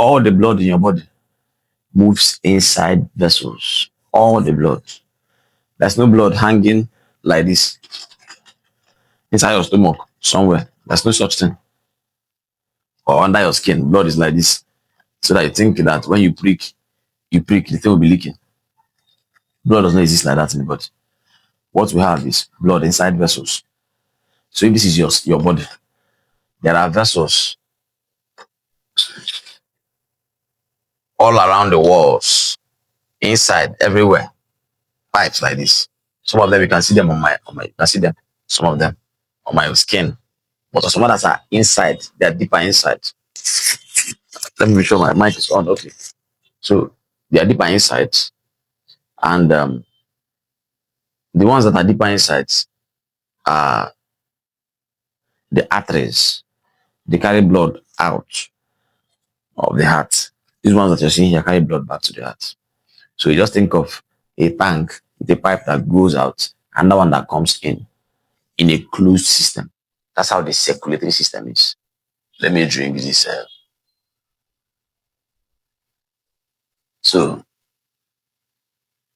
all the blood in your body moves inside vessels. All the blood. There's no blood hanging like this inside your stomach somewhere. There's no such thing. Or under your skin, blood is like this. So that you think that when you prick, the thing will be leaking. Blood does not exist like that in the body. What we have is blood inside vessels. So if this is your body, there are vessels all around the walls, inside, everywhere. Pipes like this. Some of them you can see them on my you can see them. Some of them on my skin. But some others are inside, they're deeper inside. Let me be sure my mic is on. Okay. So they are deeper inside. And the ones that are deeper inside are the arteries. They carry blood out of the heart. These ones that you're seeing here carry blood back to the heart. So you just think of a tank with a pipe that goes out and the one that comes in a closed system. That's how the circulatory system is. Let me drink this. So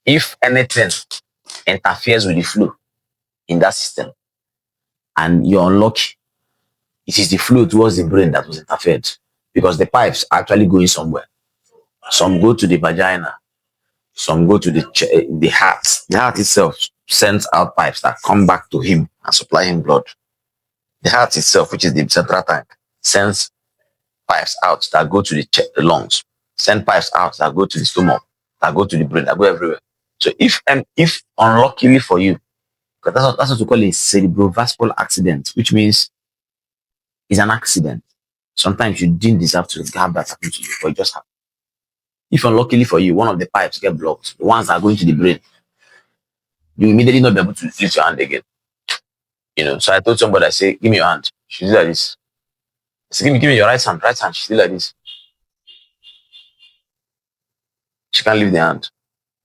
if anything interferes with the flow in that system and you're unlucky, it is the flow towards the brain that was interfered because the pipes are actually going somewhere. Some go to the vagina, some go to the heart. The heart itself sends out pipes that come back to him and supply him blood. The heart itself, which is the central tank, sends pipes out that go to the lungs, send pipes out that go to the stomach, that go to the brain, that go everywhere. So if unluckily for you, because that's what we call a cerebrovascular accident, which means it's an accident. Sometimes you didn't deserve to have that happen to you, but it just happened. If unluckily for you, one of the pipes get blocked, the ones that are going to the brain, you immediately not be able to lift your hand again. So I told somebody, I say, give me your hand. She did like this. I said, give me your right hand. She did like this. She can't lift the hand.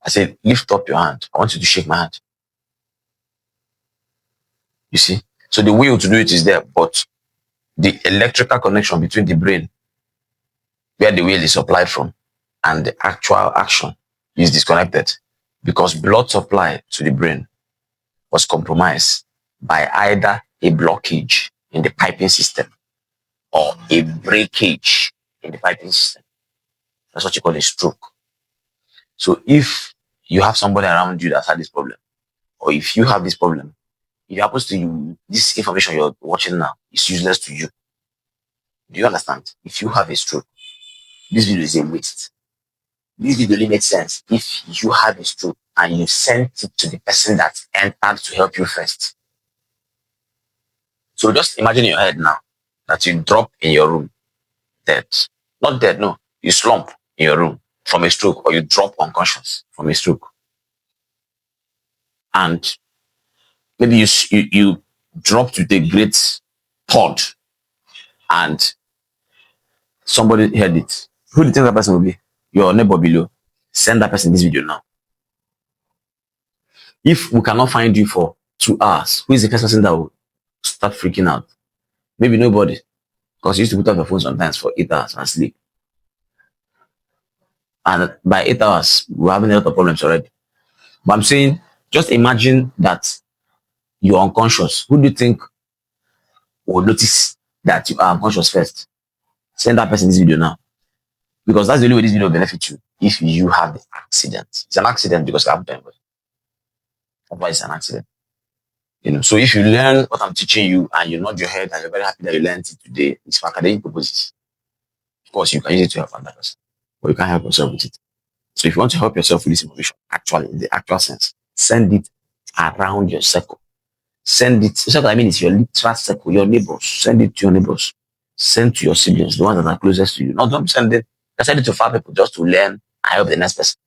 I said, lift up your hand. I want you to shake my hand. You see? So the will to do it is there, but the electrical connection between the brain, where the will is supplied from, and the actual action is disconnected because blood supply to the brain was compromised by either a blockage in the piping system or a breakage in the piping system. That's what you call a stroke. So if you have somebody around you that's had this problem, or if you have this problem, if it happens to you, this information you're watching now is useless to you. Do you understand? If you have a stroke, this video is a waste. This video only makes sense if you have a stroke and you sent it to the person that entered to help you first. So just imagine in your head now that you drop in your room dead. Not dead, no. You slump in your room from a stroke, or you drop unconscious from a stroke. And maybe you dropped with a great thud and somebody heard it. Who do you think that person will be? Your neighbor below. Send that person this video now. If we cannot find you for 2 hours, who is the first person that will start freaking out? Maybe nobody. Because you used to put up your phone sometimes for 8 hours and sleep. And by 8 hours, we're having a lot of problems already. But I'm saying, just imagine that you're unconscious. Who do you think will notice that you are unconscious first? Send that person this video now. Because that's the only way this video will benefit you. If you have the accident. It's an accident because it happened to anybody. That's why it's an accident. So if you learn what I'm teaching you and you nod your head and you're very happy that you learned it today, it's for academic purposes. Of course, you can use it to help another person, but you can't help yourself with it. So if you want to help yourself with this information, actually, in the actual sense, send it around your circle. Send it. So I mean, it's your literal circle, your neighbors. Send it to your neighbors. Send to your siblings, the ones that are closest to you. No, don't send it. Send it to 5 people just to learn and help the next person.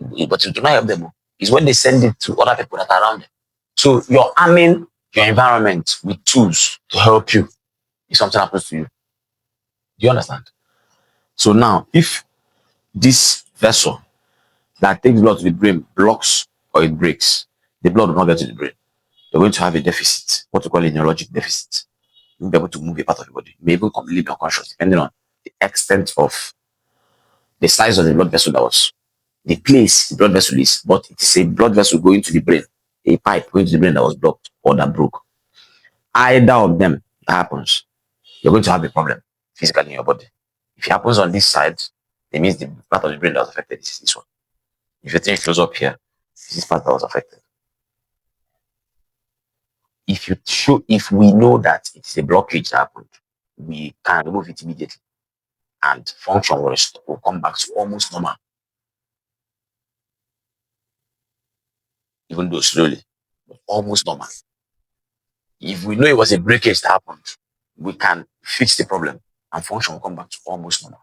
But you do not help them. It's when they send it to other people that are around them. So you're arming your environment with tools to help you if something happens to you. Do you understand? So now, if this vessel that takes blood to the brain blocks or it breaks, the blood will not get to the brain. You're going to have a deficit, what we call a neurologic deficit. You'll be able to move a part of your body. You may even completely be unconscious, depending on the extent of the size of the blood vessel that was the place the blood vessel is, but it is a blood vessel going to the brain, a pipe going to the brain that was blocked or that broke. Either of them that happens, you're going to have a problem physically in your body. If it happens on this side, it means the part of the brain that was affected is this one. If your thing shows up here, this is part that was affected. If we know that it's a blockage that happened, we can remove it immediately and function will come back to almost normal, even though slowly, but almost normal. If we know it was a breakage that happened, we can fix the problem and function will come back to almost normal.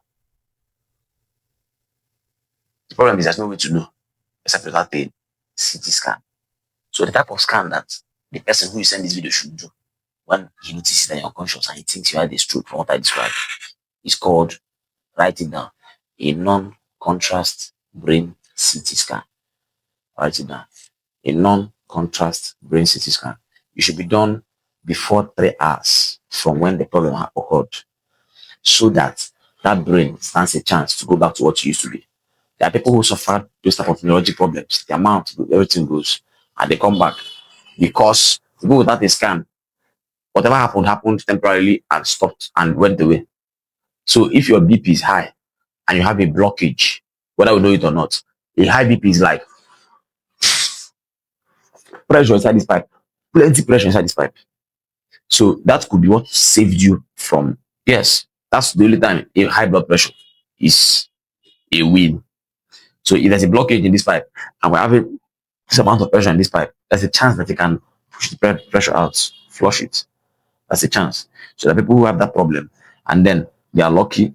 The problem is there's no way to know except without a CT scan. So the type of scan that the person who you send this video should do when he notices that you're unconscious and he thinks you had a stroke from what I described is called, write it down, a non-contrast brain CT scan. Write it down. A non-contrast brain CT scan. It should be done before 3 hours from when the problem occurred, so that that brain stands a chance to go back to what it used to be. There are people who suffer those type of neurologic problems. The amount, everything goes, and they come back because to go without a scan, whatever happened temporarily and stopped and went away. So if your BP is high and you have a blockage, whether we know it or not, a high BP is like pressure inside this pipe, plenty pressure inside this pipe. So that could be what saved you from, yes, that's the only time a high blood pressure is a win. So if there's a blockage in this pipe and we're having this amount of pressure in this pipe, there's a chance that they can push the pressure out, flush it. That's a chance. So there are people who have that problem and then they are lucky,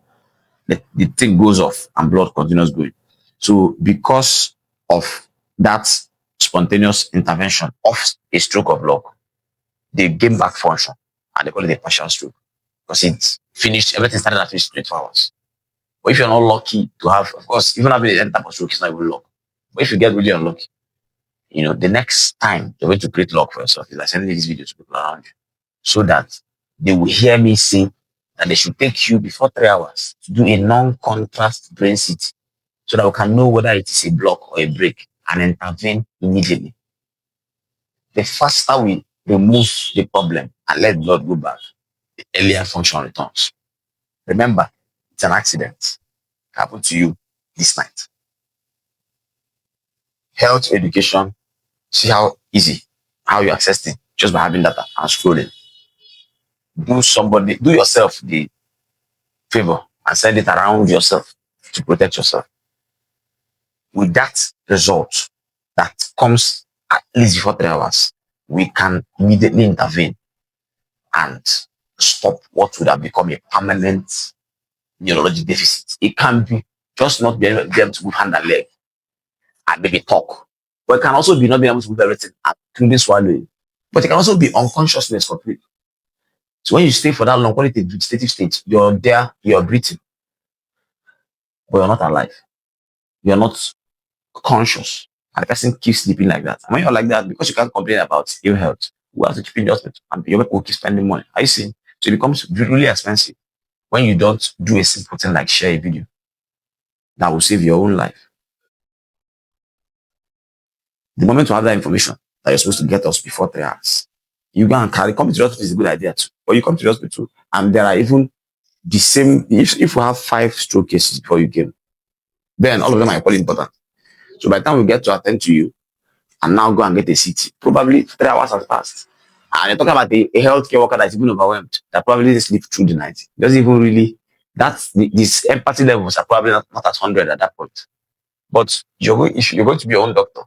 the thing goes off and blood continues going. So because of that spontaneous intervention of a stroke of luck, they gain back function and they call it a partial stroke because it's finished, everything started after 24 hours. But if you're not lucky to have, of course, even having any type of stroke is not even luck. But if you get really unlucky, the next time you're going to create luck for yourself is like sending these videos to people around you so that they will hear me say that they should take you before 3 hours to do a non-contrast brain CT so that we can know whether it is a block or a break and intervene immediately. The faster we remove the problem and let blood go back, the earlier function returns. Remember, it's an accident. It happened to you this night. Health education, see how easy, how you access it just by having data and scrolling. Do yourself the favor and send it around yourself to protect yourself. With that result that comes at least before 3 hours, we can immediately intervene and stop what would have become a permanent neurologic deficit. It can be just not being able to move hand and leg and maybe talk. But it can also be not being able to move everything, including swallowing. But it can also be unconsciousness completely. So when you stay for that long, call it a vegetative state, you're there, you're breathing, but you're not alive. You're not conscious. And the person keeps sleeping like that. And when you're like that, because you can't complain about ill health, we have to keep in the hospital and your people will keep spending money. Are you seeing? So it becomes really expensive when you don't do a simple thing like share a video that will save your own life. The moment you have that information that you're supposed to get us before 3 hours, you go and come to the hospital is a good idea too. But you come to the hospital and there are even the same, if we have 5 stroke cases before you came, then all of them are equally important. So by the time we get to attend to you and now go and get a CT, probably 3 hours has passed. And you're talking about a healthcare worker that's even overwhelmed, that probably didn't sleep through the night. Doesn't even really, these empathy levels are probably not at 100 at that point. But if you're going to be your own doctor,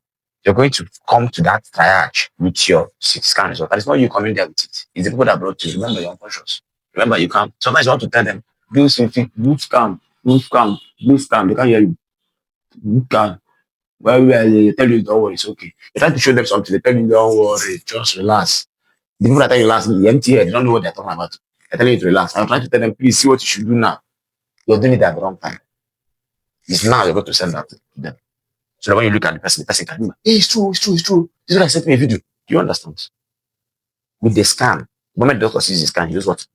you're going to come to that triage with your CT scan result. And it's not you coming there with it. It's the people that brought you. Remember, you're unconscious. Remember, you can't. Sometimes you want to tell them, do something, move calm, move calm, move calm. They can't hear you. Move calm. Well, they tell you, don't worry, it's okay. You try to show them something, they tell you, don't worry, just relax. The people that tell you relax, the empty head, they don't know what they're talking about. They're telling you to relax. I'm trying to tell them, please see what you should do now. You're doing it at the wrong time. It's now you're going to send that to them. So that when you look at the person can remember, hey, it's true. This is what I sent me a video. Do you understand? With the scan, the moment the doctor sees the scan, he knows what.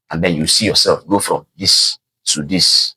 And then you see yourself go from this to this.